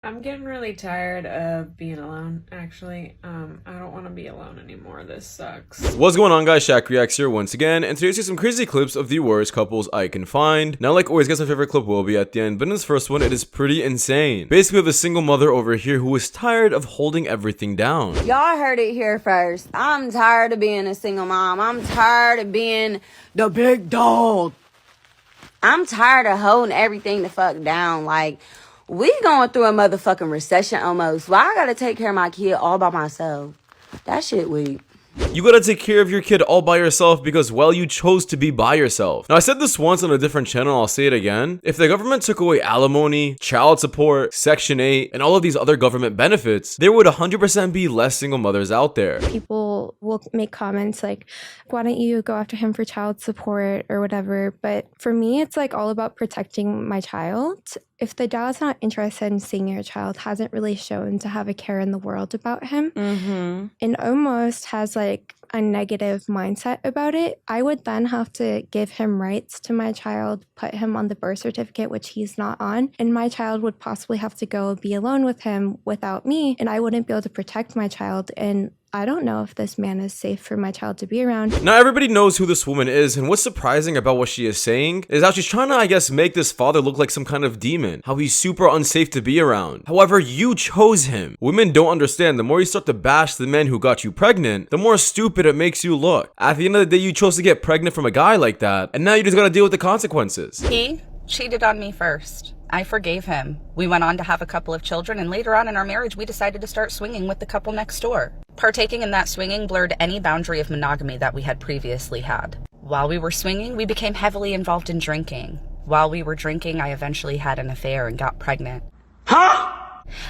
I'm getting really tired of being alone, actually. I don't want to be alone anymore. This sucks. What's going on, guys? Shak-Reacts here once again, and today we see some crazy clips of the worst couples I can find. Now, like always, guess my favorite clip will be at the end, but in this first one, it is pretty insane. Basically, we have a single mother over here who is tired of holding everything down. Y'all heard it here first. I'm tired of being a single mom. I'm tired of being the big dog. I'm tired of holding everything the fuck down. Like, we going through a motherfucking recession almost. Why I gotta take care of my kid all by myself? That shit weak. You gotta take care of your kid all by yourself because, well, you chose to be by yourself. Now, I said this once on a different channel, I'll say it again. If the government took away alimony, child support, Section 8, and all of these other government benefits, there would 100% be less single mothers out there. People will make comments like, why don't you go after him for child support or whatever? But for me, it's like all about protecting my child. If the dad's not interested in seeing your child, hasn't really shown to have a care in the world about him, and almost has like a negative mindset about it, I would then have to give him rights to my child, put him on the birth certificate, which he's not on, and my child would possibly have to go be alone with him without me, and I wouldn't be able to protect my child. And I don't know if this man is safe for my child to be around. Now, everybody knows who this woman is, and what's surprising about what she is saying is how she's trying to, I guess, make this father look like some kind of demon, how he's super unsafe to be around. However, you chose him. Women don't understand. The more you start to bash the men who got you pregnant, the more stupid it makes you look. At the end of the day, you chose to get pregnant from a guy like that, and now you just gotta deal with the consequences. He cheated on me first. I forgave him. We went on to have a couple of children, and later on in our marriage, we decided to start swinging with the couple next door. Partaking in that swinging blurred any boundary of monogamy that we had previously had. While we were swinging, we became heavily involved in drinking. While we were drinking, I eventually had an affair and got pregnant. Huh?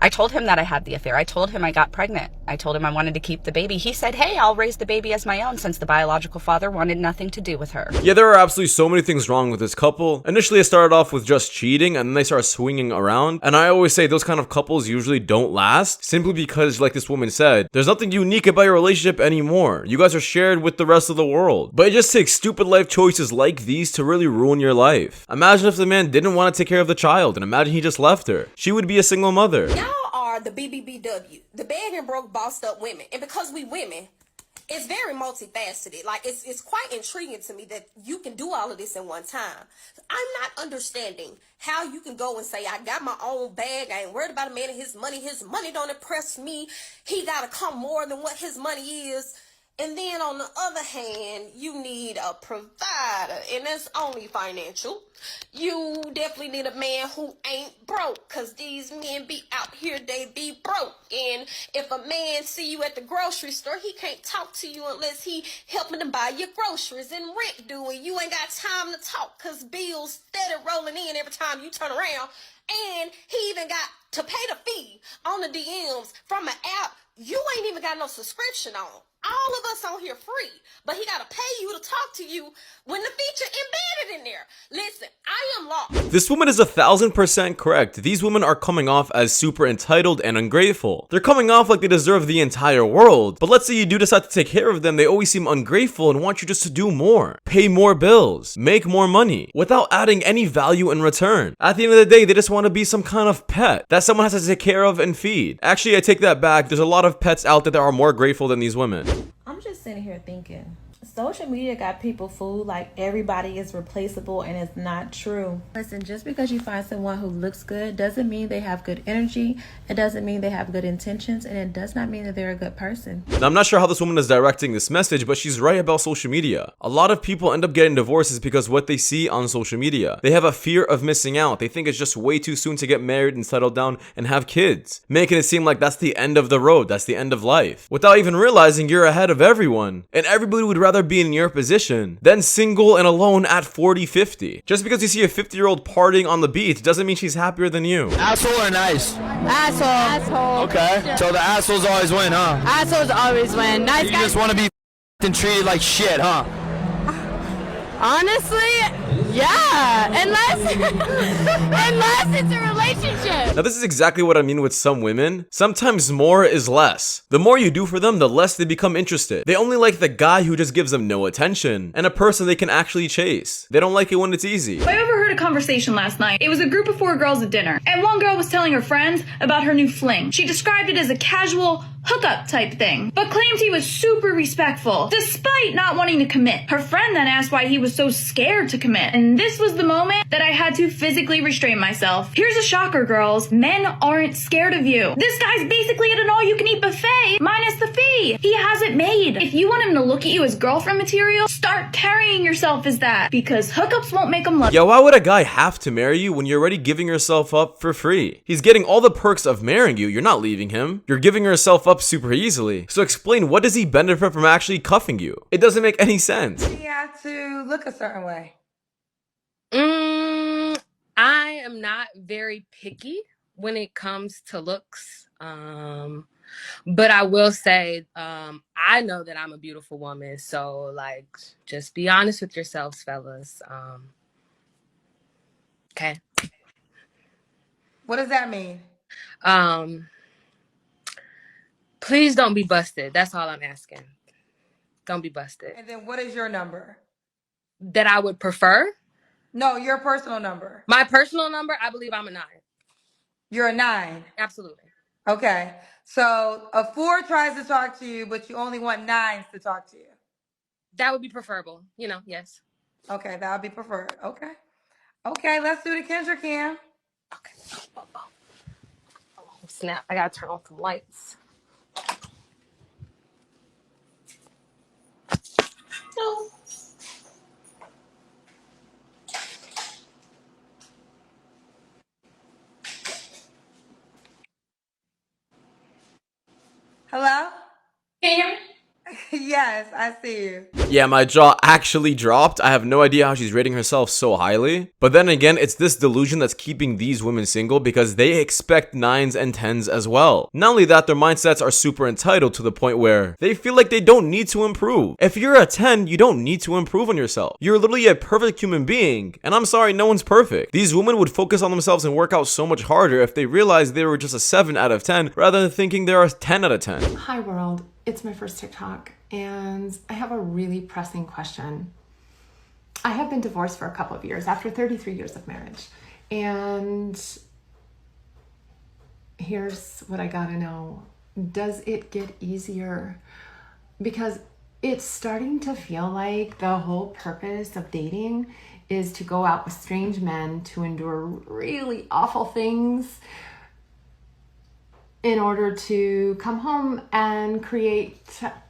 I told him that I had the affair. I told him I got pregnant. I told him I wanted to keep the baby. He said, hey, I'll raise the baby as my own, since the biological father wanted nothing to do with her. Yeah, there are absolutely so many things wrong with this couple. Initially, it started off with just cheating, and then they started swinging around. And I always say those kind of couples usually don't last, simply because, like this woman said, there's nothing unique about your relationship anymore. You guys are shared with the rest of the world. But it just takes stupid life choices like these to really ruin your life. Imagine if the man didn't want to take care of the child, and imagine he just left her. She would be a single mother. Y'all are the BBBW, the bad and broke bossed up women. And because we women, it's very multifaceted. Like, it's quite intriguing to me that you can do all of this in one time. I'm not understanding how you can go and say, I got my own bag. I ain't worried about a man and his money. His money don't impress me. He got to come more than what his money is. And then on the other hand, you need a provider, and that's only financial. You definitely need a man who ain't broke, because these men be out here, they be broke. And if a man see you at the grocery store, he can't talk to you unless he helping to buy your groceries and rent due, and you ain't got time to talk because bills steady rolling in every time you turn around. And he even got to pay the fee on the DMs from an app you ain't even got no subscription on. All of us on here free, but he gotta pay you to talk to you when the feature embedded in there. Listen, I am lost. This woman is 1000% correct. These women are coming off as super entitled and ungrateful. They're coming off like they deserve the entire world. But let's say you do decide to take care of them, they always seem ungrateful and want you just to do more. Pay more bills, make more money, without adding any value in return. At the end of the day, they just want to be some kind of pet that someone has to take care of and feed. Actually, I take that back. There's a lot of pets out there that are more grateful than these women. I'm just sitting here thinking, social media got people fooled like everybody is replaceable, and it's not true. Listen, just because you find someone who looks good doesn't mean they have good energy. It doesn't mean they have good intentions, and it does not mean that they're a good person. Now, I'm not sure how this woman is directing this message, but she's right about social media. A lot of people end up getting divorces because what they see on social media. They have a fear of missing out. They think it's just way too soon to get married and settle down and have kids, making it seem like that's the end of the road, that's the end of life, without even realizing you're ahead of everyone. And everybody would rather be in your position than single and alone at 40, 50. Just because you see a 50-year-old partying on the beach doesn't mean she's happier than you. Asshole or nice? Asshole. Asshole. Okay. So the assholes always win, huh? Assholes always win. Nice You guys. just want to be treated like shit, huh? Honestly, yeah. Unless it's a relationship. Now, this is exactly what I mean with some women. Sometimes more is less. The more you do for them, the less they become interested. They only like the guy who just gives them no attention and a person they can actually chase. They don't like it when it's easy. Have you ever heard a conversation last night. It was a group of 4 girls at dinner, and one girl was telling her friends about her new fling. She described it as a casual hookup type thing, but claimed he was super respectful, despite not wanting to commit. Her friend then asked why he was so scared to commit, and this was the moment that I had to physically restrain myself. Here's a shocker, girls. Men aren't scared of you. This guy's basically at an all-you-can-eat buffet, minus the fee. He has it made. If you want him to look at you as girlfriend material, start carrying yourself as that, because hookups won't make him love you. Yeah, why would a guy have to marry you when you're already giving yourself up for free? He's getting all the perks of marrying you. You're not leaving him. You're giving yourself up super easily. So explain, what does he benefit from actually cuffing you? It doesn't make any sense. You have to look a certain way. I am not very picky when it comes to looks. But I will say, I know that I'm a beautiful woman. So, like, just be honest with yourselves, fellas. Okay. What does that mean? Please don't be busted. That's all I'm asking. Don't be busted. And then what is your number? That I would prefer? No, your personal number. My personal number, I believe I'm a 9. You're a 9? Absolutely. Okay. So a 4 tries to talk to you, but you only want 9s to talk to you. That would be preferable. You know, yes. Okay, that would be preferred. Okay. Okay, let's do the Kendra cam. Okay. Oh, snap. I gotta turn off the lights. No. Hello? Can you hear me? Yes, I see you. Yeah, my jaw actually dropped. I have no idea how she's rating herself so highly. But then again, it's this delusion that's keeping these women single because they expect 9s and 10s as well. Not only that, their mindsets are super entitled to the point where they feel like they don't need to improve. If you're a 10, you don't need to improve on yourself. You're literally a perfect human being. And I'm sorry, no one's perfect. These women would focus on themselves and work out so much harder if they realized they were just a 7 out of 10 rather than thinking they're a 10 out of 10. Hi world, it's my first TikTok and I have a really pressing question. I have been divorced for a couple of years after 33 years of marriage, and here's what I gotta know. Does it get easier? Because it's starting to feel like the whole purpose of dating is to go out with strange men to endure really awful things in order to come home and create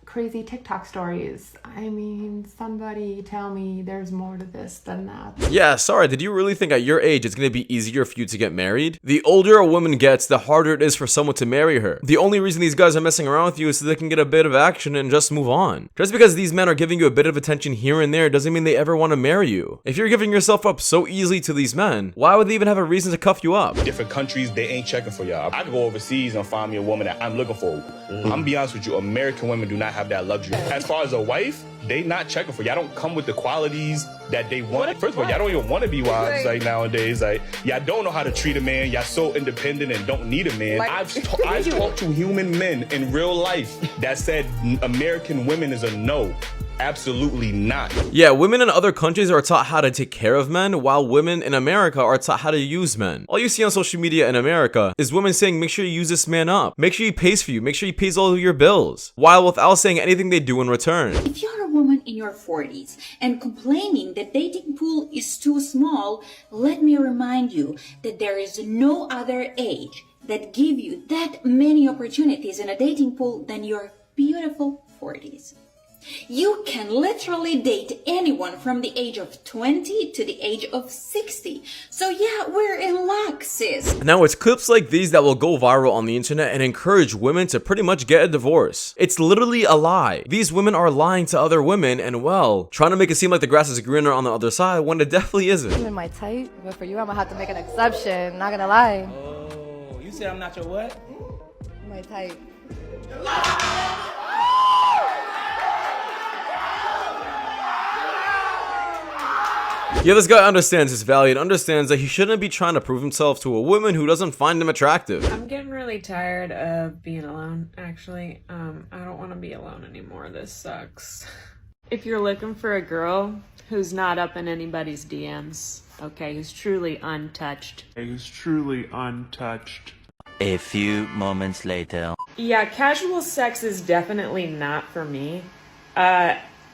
crazy TikTok stories. I mean, somebody tell me there's more to this than that. Yeah, sorry, did you really think at your age it's gonna be easier for you to get married? The older a woman gets, the harder it is for someone to marry her. The only reason these guys are messing around with you is so they can get a bit of action and just move on. Just because these men are giving you a bit of attention here and there doesn't mean they ever want to marry you. If you're giving yourself up so easily to these men, why would they even have a reason to cuff you up? Different countries, they ain't checking for y'all. I could go overseas and find me a woman that I'm looking for. I'm gonna be honest with you, American women do not have that luxury. As far as a wife, they not checking for y'all. Don't come with the qualities that they want. First of all, y'all don't even want to be wives like nowadays. Like, y'all don't know how to treat a man. Y'all so independent and don't need a man. I've talked to human men in real life that said American women is a no. Absolutely not. Yeah, women in other countries are taught how to take care of men, while women in America are taught how to use men. All you see on social media in America is women saying, make sure you use this man up. Make sure he pays for you. Make sure he pays all of your bills. While without saying anything they do in return. If you're a woman in your 40s and complaining that dating pool is too small, let me remind you that there is no other age that give you that many opportunities in a dating pool than your beautiful 40s. You can literally date anyone from the age of 20 to the age of 60. So yeah, we're in luck, sis. Now, it's clips like these that will go viral on the internet and encourage women to pretty much get a divorce. It's literally a lie. These women are lying to other women and, well, trying to make it seem like the grass is greener on the other side when it definitely isn't. I'm in my type, but for you, I'm gonna have to make an exception. Not gonna lie. Oh, you said I'm not your what? My type. Yeah, this guy understands his value and understands that he shouldn't be trying to prove himself to a woman who doesn't find him attractive. I'm getting really tired of being alone, actually. I don't want to be alone anymore. This sucks. If you're looking for a girl who's not up in anybody's DMs, okay, who's truly untouched. A few moments later. Yeah, casual sex is definitely not for me.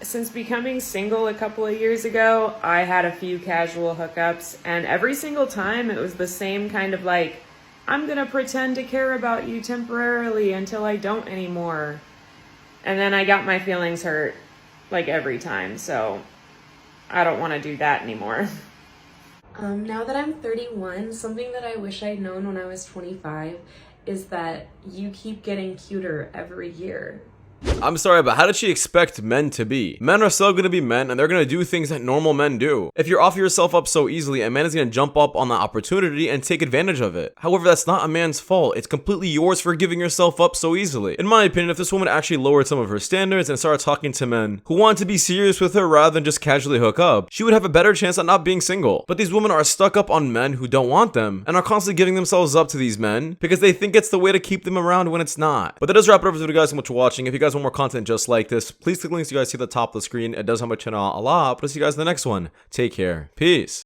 Since becoming single a couple of years ago, I had a few casual hookups, and every single time it was the same kind of like, I'm gonna pretend to care about you temporarily until I don't anymore. And then I got my feelings hurt, like every time, so I don't want to do that anymore. Now that I'm 31, something that I wish I'd known when I was 25 is that you keep getting cuter every year. I'm sorry, but how did she expect men to be? Men are still gonna be men, and they're gonna do things that normal men do. If you offer yourself up so easily, a man is gonna jump up on the opportunity and take advantage of it. However, that's not a man's fault. It's completely yours for giving yourself up so easily. In my opinion, if this woman actually lowered some of her standards and started talking to men who want to be serious with her rather than just casually hook up, she would have a better chance at not being single. But these women are stuck up on men who don't want them, and are constantly giving themselves up to these men because they think it's the way to keep them around when it's not. But that does wrap it up for the video, guys. So much for watching. If you guys want more content just like this, please click links you guys see at the top of the screen. It does help my channel a lot. But I'll see you guys in the next one. Take care. Peace.